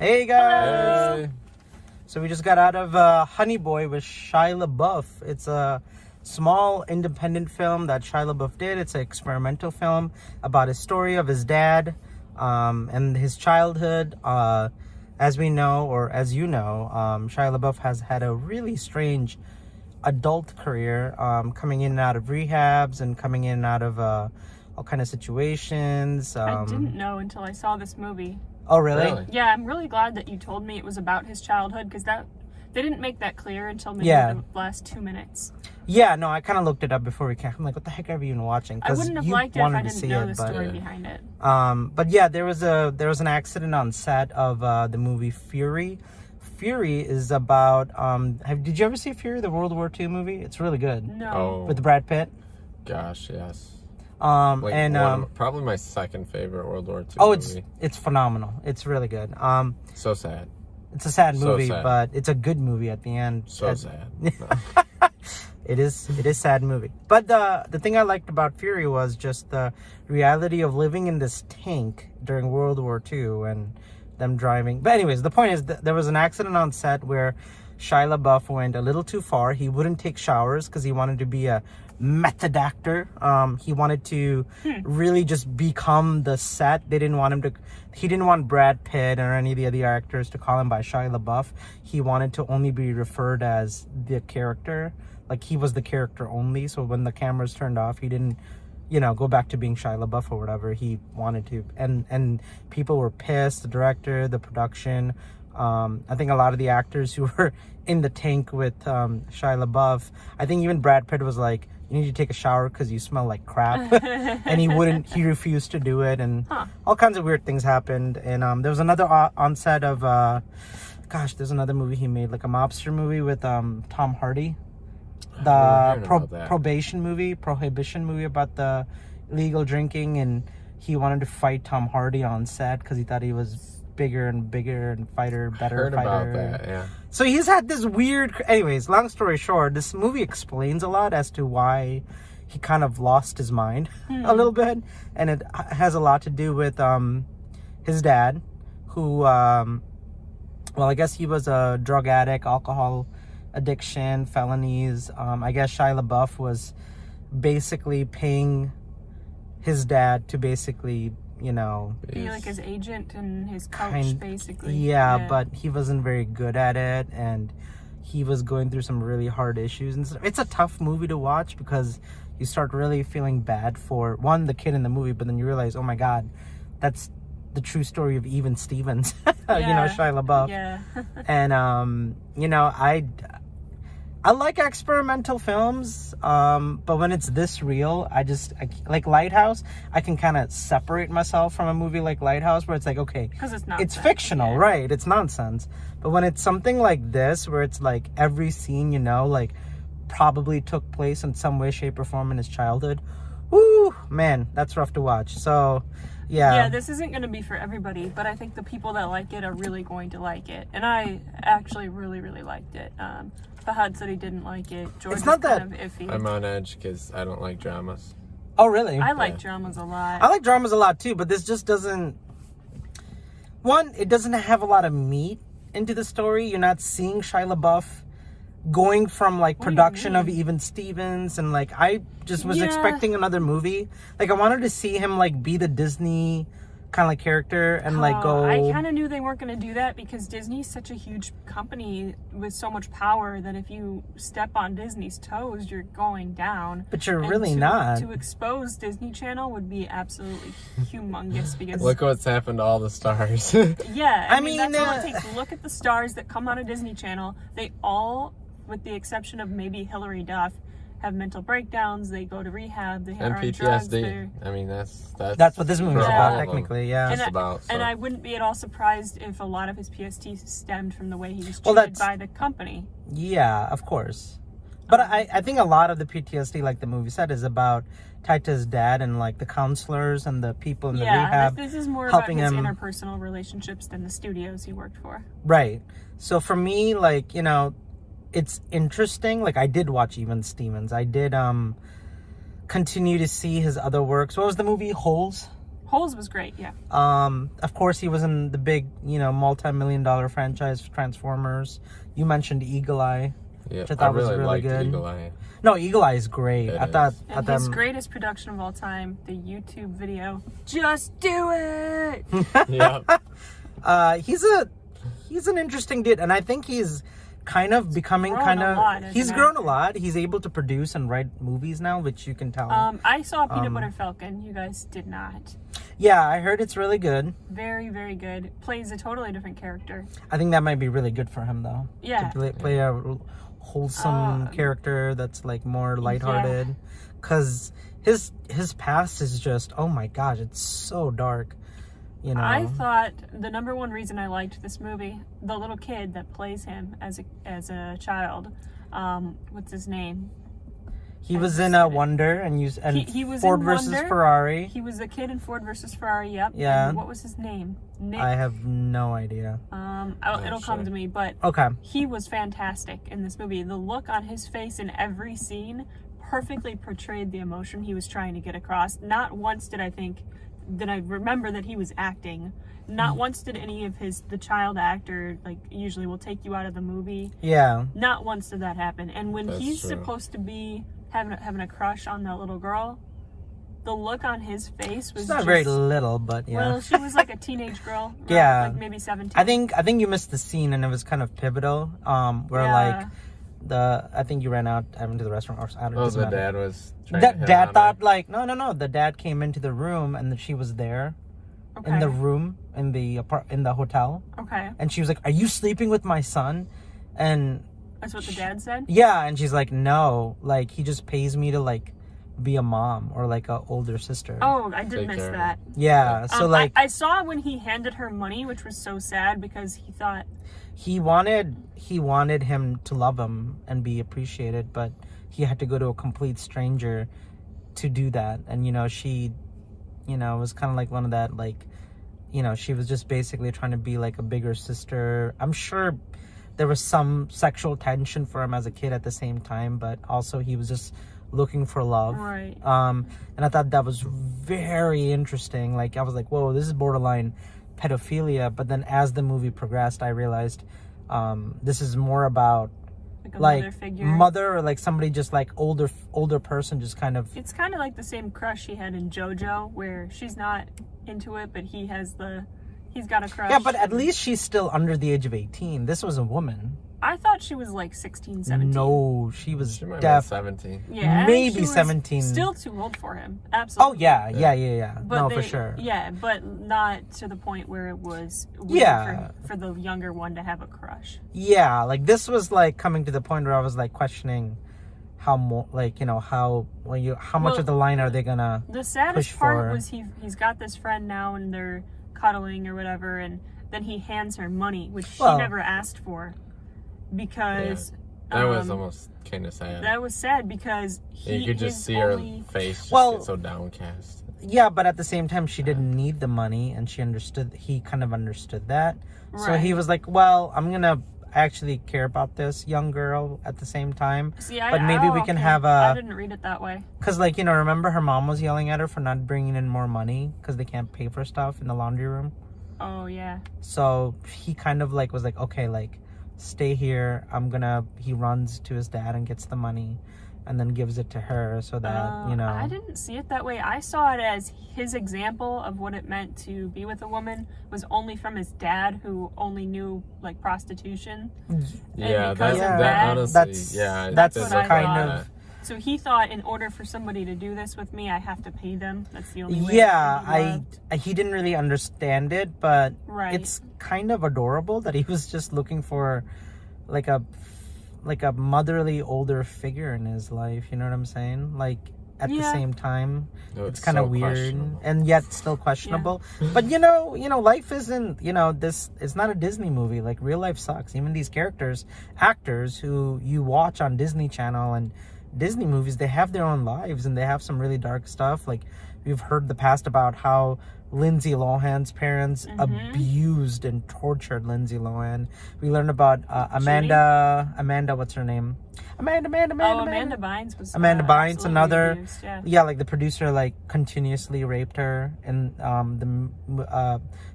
Hey guys! Hey. So we just got out of Honey Boy with Shai LaBeouf. It's a small independent film that Shai LaBeouf did. It's an experimental film about his story of his dad and his childhood. As we know, or as you know, Shai LaBeouf has had a really strange adult career, coming in and out of rehabs and coming in and out of all kind of situations. I didn't know until I saw this movie. Oh, really? Yeah, I'm really glad that you told me it was about his childhood, because they didn't make that clear until maybe the last 2 minutes. Yeah, no, I kind of looked it up before we came. I'm like, what the heck are we even watching? I wouldn't have liked it if I didn't know the story behind it. But yeah, there was an accident on set of the movie Fury. Fury is about did you ever see Fury, the World War II movie? It's really good. No. With Brad Pitt. Gosh, yes. Probably my second favorite World War II movie. It's phenomenal. It's really good. So sad. It's a sad So movie, sad. but it's a good movie at the end. So sad. No. It is sad movie. But the thing I liked about Fury was just the reality of living in this tank during World War II and them driving. But anyways, the point is that there was an accident on set where Shia LaBeouf went a little too far. He wouldn't take showers because he wanted to be a method actor. He wanted to really just become the set. He didn't want Brad Pitt or any of the other actors to call him by Shia LaBeouf. He wanted to only be referred as the character. Like, he was the character only. So when the cameras turned off, he didn't, go back to being Shia LaBeouf or whatever he wanted to. And people were pissed, the director, the production. I think a lot of the actors who were in the tank with Shia LaBeouf, I think even Brad Pitt was like, you need to take a shower because you smell like crap. And he refused to do it. And all kinds of weird things happened. And there was another on set of, there's another movie he made, like a mobster movie with Tom Hardy. The prohibition movie about the illegal drinking, and he wanted to fight Tom Hardy on set because he thought he was bigger and better fighter. Heard about that, yeah. So he's had this weird. Anyways, long story short, this movie explains a lot as to why he kind of lost his mind a little bit, and it has a lot to do with his dad, who I guess he was a drug addict, alcohol addiction, felonies. I guess Shia LaBeouf was basically paying his dad to basically, be like his agent and his coach, basically. Yeah, but he wasn't very good at it, and he was going through some really hard issues and stuff. It's a tough movie to watch because you start really feeling bad for the kid in the movie, but then you realize, oh my god, that's the true story of even Stevens. Shia LaBeouf. Yeah. And I like experimental films, but when it's this real, I like Lighthouse. I can kind of separate myself from a movie like Lighthouse, where it's like, okay, because it's fictional, right? It's nonsense. But when it's something like this, where it's like every scene, probably took place in some way, shape, or form in his childhood, whoo, man, that's rough to watch. So, yeah. Yeah, this isn't going to be for everybody, but I think the people that like it are really going to like it. And I actually really, really liked it. Fahad said he didn't like it. George is kind of iffy. I'm on edge because I don't like dramas. Oh, really? I like dramas a lot. I like dramas a lot too, but this just doesn't... it doesn't have a lot of meat into the story. You're not seeing Shia LaBeouf going from production of even Stevens, and I just was expecting another movie. I wanted to see him be the Disney kind of character and go. I kind of knew they weren't going to do that because Disney's such a huge company with so much power that if you step on Disney's toes, you're going down. But you're really not. To expose Disney Channel would be absolutely humongous because look what's happened to all the stars. Yeah, I mean that's all it takes. Look at the stars that come on a Disney Channel. They all, with the exception of maybe Hilary Duff, have mental breakdowns. They go to rehab. They and are PTSD. Drugs, I mean, that's what this movie is about, technically. Yeah. And I wouldn't be at all surprised if a lot of his PTSD stemmed from the way he was treated by the company. Yeah, of course. But I think a lot of the PTSD, like the movie said, is about tied to his dad and the counselors and the people in the rehab. This is more about his interpersonal relationships than the studios he worked for. Right. So for me, it's interesting. I did watch even Stevens. I did continue to see his other works. What was the movie? Holes? Holes was great, yeah. Of course, he was in the big, multi-million-dollar franchise Transformers. You mentioned Eagle Eye, Yeah, which I thought was really really liked good. Eagle Eye. No, Eagle Eye is great. It I is. thought And his greatest production of all time, the YouTube video, Just Do It! Yeah. He's an interesting dude, and I think he's kind of becoming grown a lot as he's an grown a actor. lot. He's able to produce and write movies now, which you can tell. I saw Peanut Butter Falcon. You guys did not. Yeah, I heard it's really good. Very, very good. Plays a totally different character. I think that might be really good for him, though. Yeah. To play a wholesome character that's like more lighthearted, because his past is just, oh my gosh, it's so dark. I thought the number one reason I liked this movie, the little kid that plays him as a child, what's his name? He was in Wonder, and he was Ford in versus Wonder. Ferrari. He was the kid in Ford versus Ferrari. Yep. Yeah. And what was his name? Nick. I have no idea. It'll come to me, but Okay. he was fantastic in this movie. The look on his face in every scene perfectly portrayed the emotion he was trying to get across. Not once did I remember that he was acting. Not once did any of the child actor, like, usually will take you out of the movie. Yeah. Not once did that happen. And when That's he's true. supposed to be having a crush on that little girl, the look on his face was She's not just, very little, but yeah. Well, she was like a teenage girl. Yeah. Like maybe 17. I think you missed the scene, and it was kind of pivotal. Where Yeah. I think you ran out. I went to the restaurant, or I don't know. Oh, the dad was trying That to hit dad on thought her. like no. The dad came into the room, and she was there Okay. in the room in the hotel, Okay. and she was like, "Are you sleeping with my son?" And That's what the dad said? yeah, and she's like, "No, like he just pays me to like be a mom or like a older sister." Oh, I did Take miss care of that. Yeah, so like I saw when he handed her money, which was so sad because he thought, he wanted him to love him and be appreciated, but he had to go to a complete stranger to do that. And she was kind of like one of that, like, she was just basically trying to be like a bigger sister. I'm sure there was some sexual tension for him as a kid at the same time, but also he was just looking for love. right. And I thought that was very interesting. Like, I was like, whoa, this is borderline pedophilia. But then as the movie progressed, I realized this is more about Like a mother figure. mother, or like somebody just like older person, just kind of. It's kind of like the same crush he had in JoJo, where she's not into it, but he's got a crush. Yeah, but at least she's still under the age of 18. This was a woman. I thought she was like 16, 17. No, she was She might have been definitely. 17. Yeah, I think maybe she was 17. Still too old for him. Oh Absolutely. yeah. But No, for sure. Yeah, but not to the point where it was weird Yeah. for the younger one to have a crush. Yeah, like this was like coming to the point where I was like questioning how more, like, how much Well, of the line are they gonna The saddest push part for? was he's got this friend now and they're cuddling or whatever, and then he hands her money, which she Well- never asked for, because That was almost kind of sad. that was sad because You could just see her face just Well- get so downcast. Yeah, but at the same time, she didn't need the money, and he kind of understood that. So he Right. was like, well, I'm gonna actually care about this young girl at the same time. See, But maybe we can have I a, didn't read it that way. because like, remember her mom was yelling at her for not bringing in more money because they can't pay for stuff in the laundry room. Oh yeah. So he kind of like was like, okay, like, stay here. He runs to his dad and gets the money and then gives it to her so that, I didn't see it that way. I saw it as his example of what it meant to be with a woman was only from his dad, who only knew like prostitution. Yeah, because that of that- honestly, That's- yeah. that's it what looked I like thought. that. So he thought in order for somebody to do this with me, I have to pay them. That's the only way. Yeah, I can be loved. he didn't really understand it, Right. it's kind of adorable that he was just looking for like a motherly older figure in his life. You know what I'm saying? Like at the Yeah. same time, No, it's kind of so weird questionable. and yet still questionable. But life isn't. This. It's not a Disney movie. Like real life sucks. Even these actors who you watch on Disney Channel and Disney movies, they have their own lives and they have some really dark stuff. Like we've heard the past about how Lindsay Lohan's parents abused and tortured Lindsay Lohan. We learned about Amanda, what's her name? Amanda Bynes was Amanda Bynes, another abused, like the producer like continuously raped her, and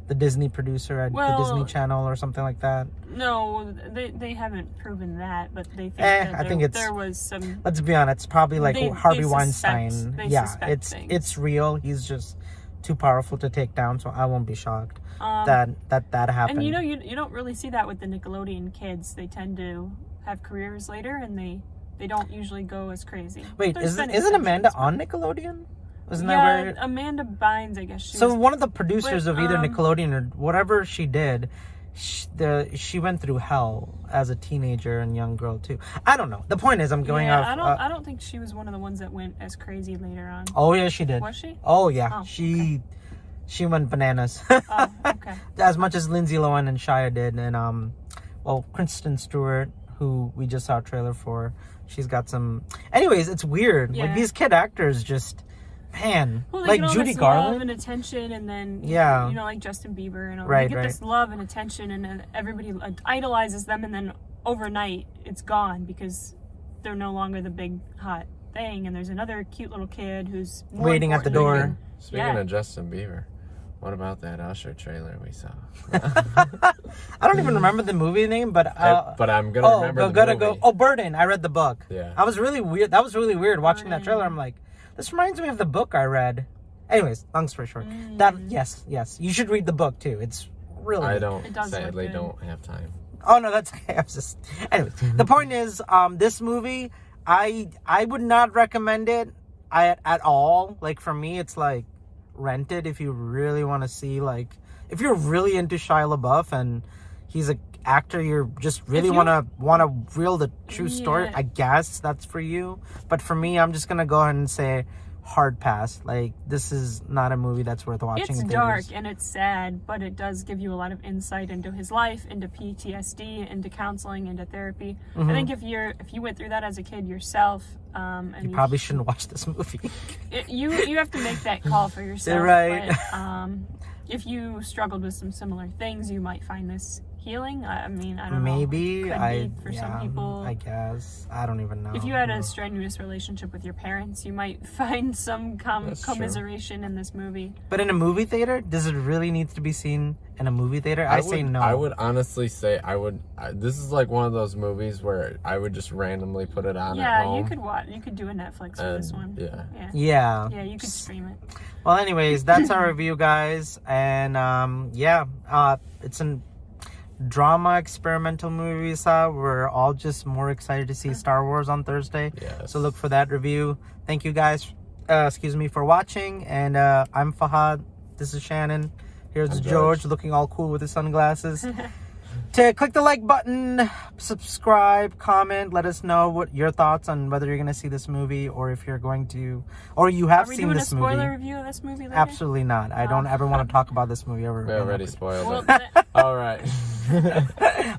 the Disney producer at the Disney Channel or something like that. No, they haven't proven that, but they think there was some. Let's be honest, it's probably like Harvey Weinstein. It's it's real. He's just too powerful to take down, so I won't be shocked that happened. And you don't really see that with the Nickelodeon kids. They tend to have careers later, and they don't usually go as crazy. Wait, isn't Amanda on Nickelodeon? Wasn't that where Amanda Bynes, I guess. So one of the producers of either Nickelodeon or whatever she did, she went through hell as a teenager and young girl too. I don't know. The point is, I'm going off. I don't think she was one of the ones that went as crazy later on. Oh yeah, she did. Was she? Oh yeah, Oh, she went bananas. Oh, okay. As much as Lindsay Lohan and Shia did, and Kristen Stewart, who we just saw a trailer for, she's got some. Anyways, it's weird. Like these kid actors just. Man, well, like get all Judy this Garland, love and attention, and then like Justin Bieber, and they get this love and attention, and everybody idolizes them, and then overnight it's gone because they're no longer the big hot thing, and there's another cute little kid who's waiting at the door. Speaking of Justin Bieber, what about that Usher trailer we saw? I don't even remember the movie name, but I'm gonna remember the movie. Oh, Burden. I read the book. Yeah, I was really weird. That was really weird watching that trailer. I'm like, this reminds me of the book I read. Anyways, long story short, yes, you should read the book too. It's really. I sadly don't have time. Oh no, that's okay. I was just. Anyways, the point is, this movie, I would not recommend it at all. Like for me, it's like rent it if you really want to see, like, if you're really into Shia LaBeouf and he's an actor, you're just really want to reel the true story. I guess that's for you, but for me, I'm just gonna go ahead and say hard pass. Like, this is not a movie that's worth watching. It's dark and it's sad, but it does give you a lot of insight into his life, into PTSD, into counseling, into therapy. I think if you went through that as a kid yourself, and you probably shouldn't watch this movie. You have to make that call for yourself. Right. But, if you struggled with some similar things, you might find this healing. I mean, I don't know. Maybe for some people, I guess. I don't even know. If you had a strenuous relationship with your parents, you might find some commiseration in this movie. But in a movie theater, does it really need to be seen in a movie theater? I say no. I would honestly say this is like one of those movies where I would just randomly put it on at home. You could do a Netflix for this one. Yeah, you could stream it. Well, anyways, that's our review, guys. And it's a drama experimental movie we saw. We're all just more excited to see Star Wars on Thursday. Yes. So look for that review. Thank you guys for watching. And I'm Fahad. This is Shannon. Here's George looking all cool with his sunglasses. To click the like button, subscribe, comment, let us know what your thoughts on whether you're going to see this movie, or if you're going to, or you have seen this movie. Are we doing a spoiler review of this movie later? Absolutely not. I don't ever want to talk about this movie ever. We already spoiled it. All right.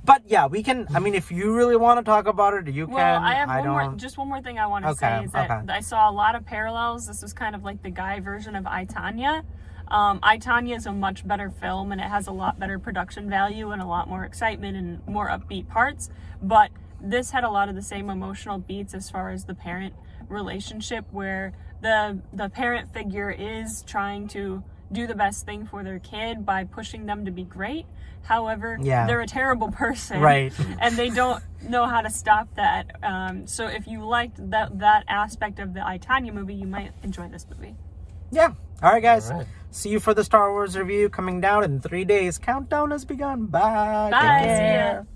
But yeah, we can. I mean, if you really want to talk about it, you can. Well, I have just one more thing I want to say is that I saw a lot of parallels. This is kind of like the guy version of I, Tonya. I, Tonya is a much better film, and it has a lot better production value and a lot more excitement and more upbeat parts. But this had a lot of the same emotional beats as far as the parent relationship, where the parent figure is trying to do the best thing for their kid by pushing them to be great. However, they're a terrible person, right? And they don't know how to stop that. So if you liked that aspect of the I, Tonya movie, you might enjoy this movie. Yeah. All right, guys. All right. See you for the Star Wars review coming down in 3 days. Countdown has begun. Bye. Bye. Take care. See ya.